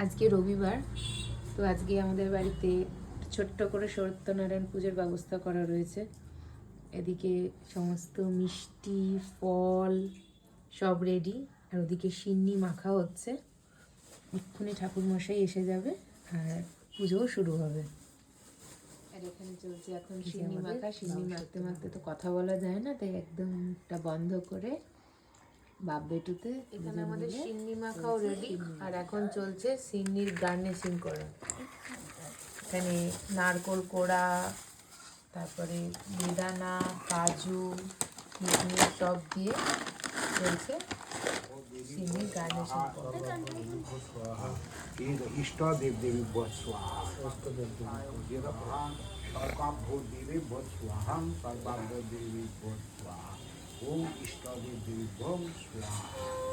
আজকে রবিবার, তো আজকে আমাদের বাড়িতে ছোট্ট করে সত্যনারায়ণ পুজোর ব্যবস্থা করা রয়েছে। এদিকে সমস্ত মিষ্টি ফল সব রেডি, আর ওদিকে সিন্নি মাখা হচ্ছে। এক্ষুনি ঠাকুরমশাই এসে যাবে আর পুজোও শুরু হবে। আর এখানে চলছে এখন সিন্নি মাখা। সিন্নি মাখতে মাখতে তো কথা বলা যায় না, তাই একদমটা বন্ধ করে বাপ বেটুতে এখানে আমাদের সিন্নি মাখাও রেডি। আর এখন চলছে সিন্নির গার্নিশিং করা। এখানে নারকোল কোড়া, তারপরে বেদানা, কাজু, কিশমিশ সব দিয়ে চলছে সিন্নির গার্নিশিং করা। इष्ट देव देवी बहुत स्वाहा सर्वाभो देवी बहुत स्वाहम सर्वाभो देवी बहुत स्वाहा ओम इष्ट देव देवी भोम स्वाहा।